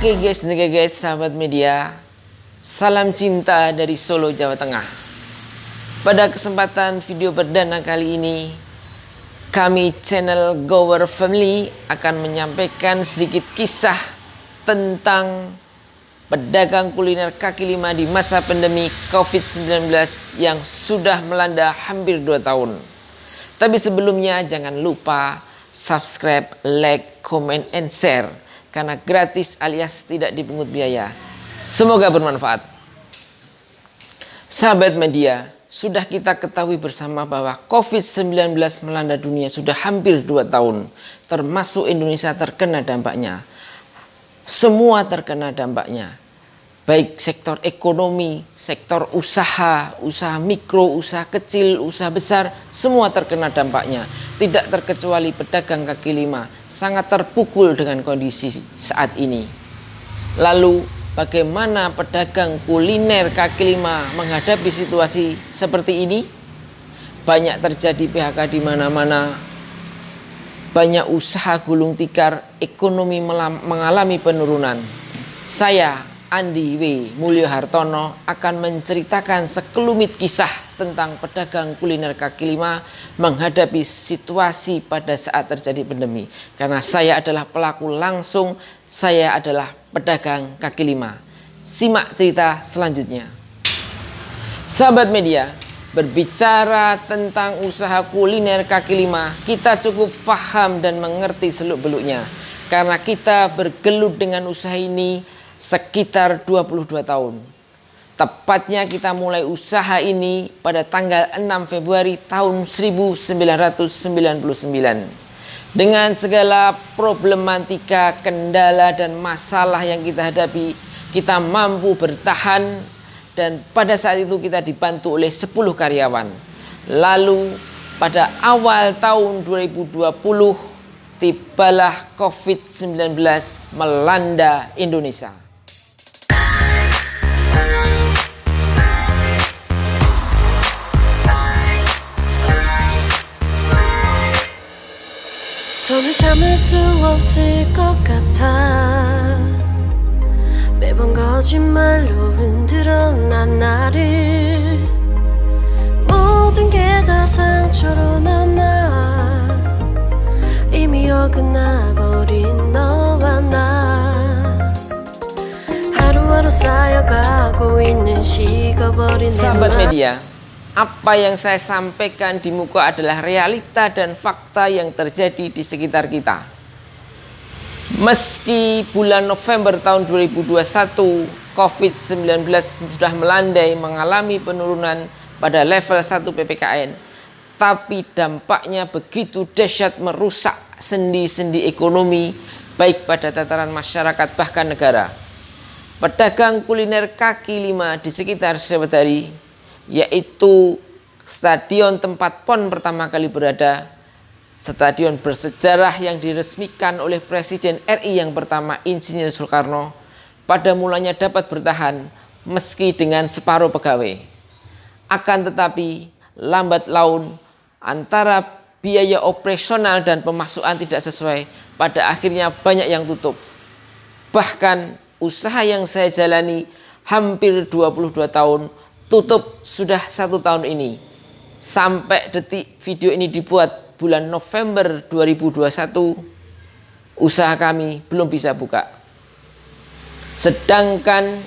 Oke guys, sahabat media, salam cinta dari Solo, Jawa Tengah. Pada kesempatan video perdana kali ini, kami channel Gower Family akan menyampaikan sedikit kisah tentang pedagang kuliner kaki lima di masa pandemi COVID-19 yang sudah melanda hampir 2 tahun. Tapi sebelumnya jangan lupa subscribe, like, comment, and share karena gratis alias tidak dipungut biaya. Semoga bermanfaat. Sahabat media, sudah kita ketahui bersama bahwa COVID-19 melanda dunia sudah hampir 2 tahun. Termasuk Indonesia terkena dampaknya. Semua terkena dampaknya. Baik sektor ekonomi, sektor usaha, usaha mikro, usaha kecil, usaha besar, semua terkena dampaknya. Tidak terkecuali pedagang kaki lima, sangat terpukul dengan kondisi saat ini. Lalu bagaimana pedagang kuliner kaki lima menghadapi situasi seperti ini? Banyak terjadi PHK di mana-mana, banyak usaha gulung tikar, ekonomi mengalami penurunan. Saya Andi W. Mulyo Hartono akan menceritakan sekelumit kisah tentang pedagang kuliner kaki lima menghadapi situasi pada saat terjadi pandemi. Karena saya adalah pelaku langsung, saya adalah pedagang kaki lima. Simak cerita selanjutnya. Sahabat media, berbicara tentang usaha kuliner kaki lima, kita cukup paham dan mengerti seluk-beluknya. Karena kita bergelut dengan usaha ini sekitar 22 tahun. Tepatnya kita mulai usaha ini pada tanggal 6 Februari tahun 1999. Dengan segala problematika, kendala dan masalah yang kita hadapi, kita mampu bertahan dan pada saat itu kita dibantu oleh 10 karyawan. Lalu pada awal tahun 2020 tibalah COVID-19 melanda Indonesia. 더는 참을 수 없을 것 같아 매번 거짓말로 흔들어 난 나를 모든 게 다 상처로 남아 이미 어긋나버린 너와 나 하루하루 쌓여가고 있는 식어버린 내 Sahabat media, apa yang saya sampaikan di muka adalah realita dan fakta yang terjadi di sekitar kita. Meski bulan November tahun 2021 COVID-19 sudah melandai mengalami penurunan pada level 1 PPKN, tapi dampaknya begitu dahsyat merusak sendi-sendi ekonomi baik pada tataran masyarakat bahkan negara. Pedagang kuliner kaki lima di sekitar Sriwedari, yaitu stadion tempat PON pertama kali berada, stadion bersejarah yang diresmikan oleh Presiden RI yang pertama Insinyur Soekarno, pada mulanya dapat bertahan meski dengan separuh pegawai. Akan tetapi lambat laun antara biaya operasional dan pemasukan tidak sesuai, pada akhirnya banyak yang tutup. Bahkan usaha yang saya jalani hampir 22 tahun tutup sudah 1 tahun ini. Sampai detik video ini dibuat bulan November 2021, usaha kami belum bisa buka. Sedangkan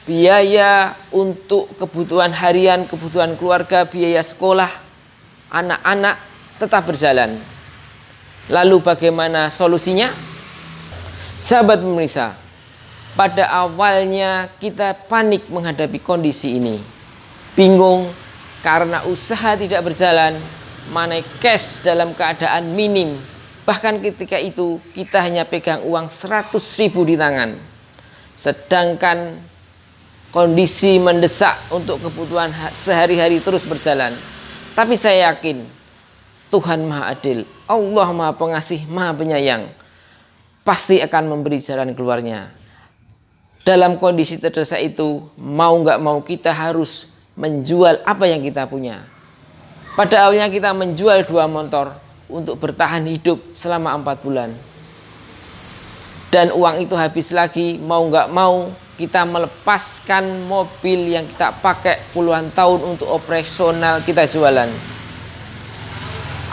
biaya untuk kebutuhan harian, kebutuhan keluarga, biaya sekolah anak-anak tetap berjalan. Lalu bagaimana solusinya? Sahabat pemirsa, pada awalnya kita panik menghadapi kondisi ini. Bingung karena usaha tidak berjalan, money cash dalam keadaan minim. Bahkan ketika itu kita hanya pegang uang 100.000 di tangan. Sedangkan kondisi mendesak untuk kebutuhan sehari-hari terus berjalan. Tapi saya yakin Tuhan Maha Adil, Allah Maha Pengasih, Maha Penyayang, pasti akan memberi jalan keluarnya. Dalam kondisi terdesak itu, mau nggak mau kita harus menjual apa yang kita punya. Pada awalnya kita menjual 2 motor untuk bertahan hidup selama 4 bulan. dan uang itu habis lagi, mau nggak mau kita melepaskan mobil yang kita pakai puluhan tahun untuk operasional kita jualan.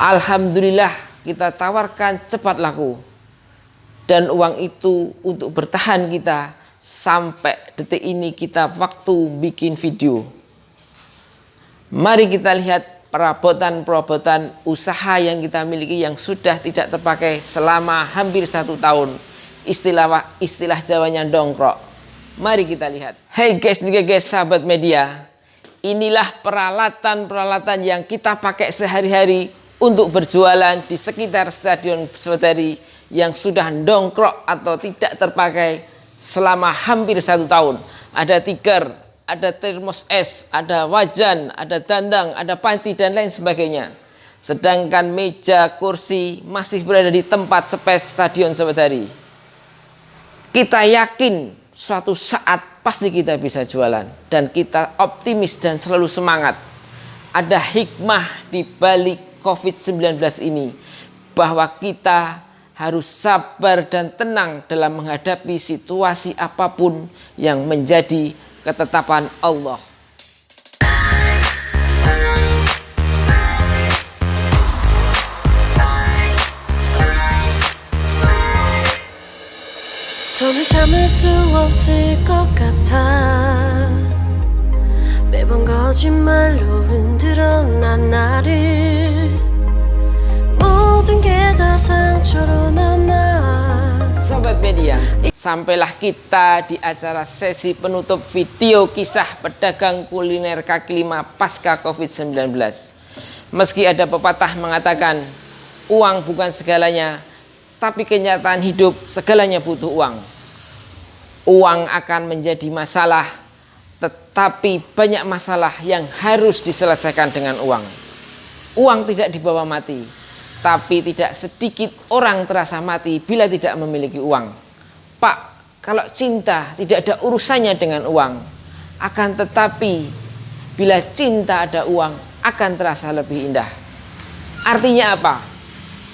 Alhamdulillah kita tawarkan cepat laku, dan uang itu untuk bertahan kita sampai detik ini kita waktu bikin video. Mari kita lihat perabotan-perabotan usaha yang kita miliki yang sudah tidak terpakai selama hampir 1 tahun. Istilah Jawanya dongkrok. Mari kita lihat. Hey guys, sahabat media. Inilah peralatan-peralatan yang kita pakai sehari-hari untuk berjualan di sekitar Stadion Sriwedari yang sudah dongkrok atau tidak terpakai selama hampir 1 tahun. Ada tikar, ada termos es, ada wajan, ada dandang, ada panci, dan lain sebagainya. Sedangkan meja, kursi masih berada di tempat space Stadion Sriwedari. Kita yakin suatu saat pasti kita bisa jualan, dan kita optimis dan selalu semangat. Ada hikmah di balik COVID-19 ini, bahwa kita harus sabar dan tenang dalam menghadapi situasi apapun yang menjadi ketetapan Allah. 더는 참을 수 없을 것 같아 매번 거짓말로 흔들어 난 나를 모든 게 다 상처로 남아. Sobat media, sampailah kita di acara sesi penutup video kisah pedagang kuliner kaki lima pasca COVID-19. Meski ada pepatah mengatakan uang bukan segalanya, tapi kenyataan hidup segalanya butuh uang. Uang akan menjadi masalah, tetapi banyak masalah yang harus diselesaikan dengan uang. Uang tidak dibawa mati, tapi tidak sedikit orang terasa mati bila tidak memiliki uang. Pak, kalau cinta tidak ada urusannya dengan uang, akan tetapi bila cinta ada uang akan terasa lebih indah. Artinya apa?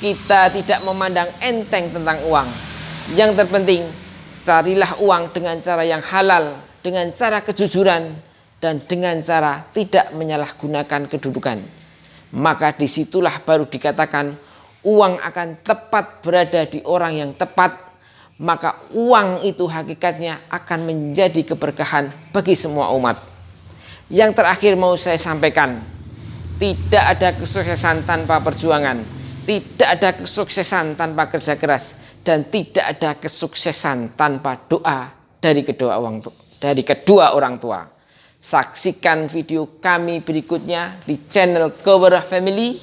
Kita tidak memandang enteng tentang uang. Yang terpenting, carilah uang dengan cara yang halal, dengan cara kejujuran, dan dengan cara tidak menyalahgunakan kedudukan. Maka disitulah baru dikatakan uang akan tepat berada di orang yang tepat. Maka uang itu hakikatnya akan menjadi keberkahan bagi semua umat. Yang terakhir mau saya sampaikan, tidak ada kesuksesan tanpa perjuangan. Tidak ada kesuksesan tanpa kerja keras, dan tidak ada kesuksesan tanpa doa dari kedua orang tua. Saksikan video kami berikutnya di channel Gower Family.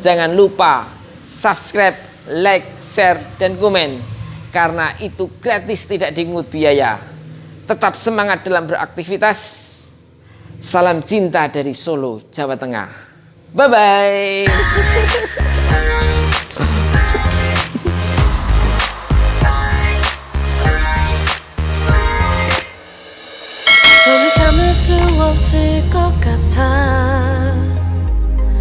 Jangan lupa subscribe, like, share, dan komen, karena itu gratis, tidak dipungut biaya. Tetap semangat dalam beraktivitas. Salam cinta dari Solo, Jawa Tengah. Bye-bye.